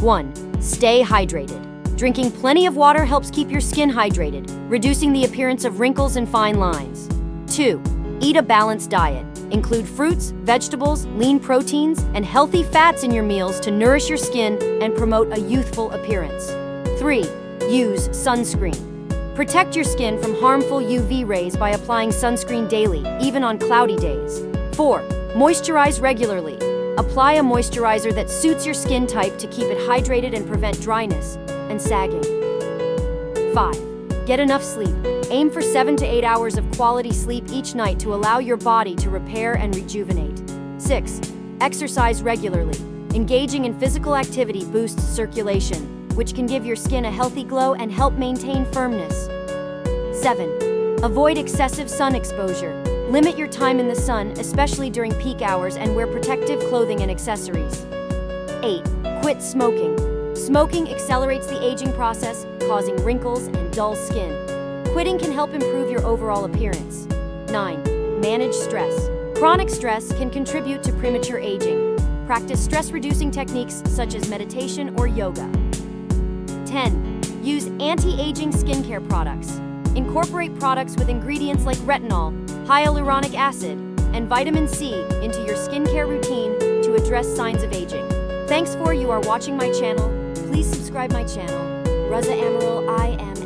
1. Stay hydrated. Drinking plenty of water helps keep your skin hydrated, reducing the appearance of wrinkles and fine lines. 2. Eat a balanced diet. Include fruits, vegetables, lean proteins, and healthy fats in your meals to nourish your skin and promote a youthful appearance. 3. Use sunscreen. Protect your skin from harmful UV rays by applying sunscreen daily, even on cloudy days. 4. Moisturize regularly. Apply a moisturizer that suits your skin type to keep it hydrated and prevent dryness and sagging. 5. Get enough sleep. Aim for 7 to 8 hours of quality sleep each night to allow your body to repair and rejuvenate. 6. Exercise regularly. Engaging in physical activity boosts circulation, which can give your skin a healthy glow and help maintain firmness. 7. Avoid excessive sun exposure. Limit your time in the sun, especially during peak hours, and wear protective clothing and accessories. 8. Quit smoking. Smoking accelerates the aging process, causing wrinkles and dull skin. Quitting can help improve your overall appearance. 9. Manage stress. Chronic stress can contribute to premature aging. Practice stress-reducing techniques such as meditation or yoga. 10. Use anti-aging skincare products. Incorporate products with ingredients like retinol, hyaluronic acid, and vitamin C into your skincare routine to address signs of aging. Thanks for you are watching my channel. Please subscribe my channel. Raza Amaral, I am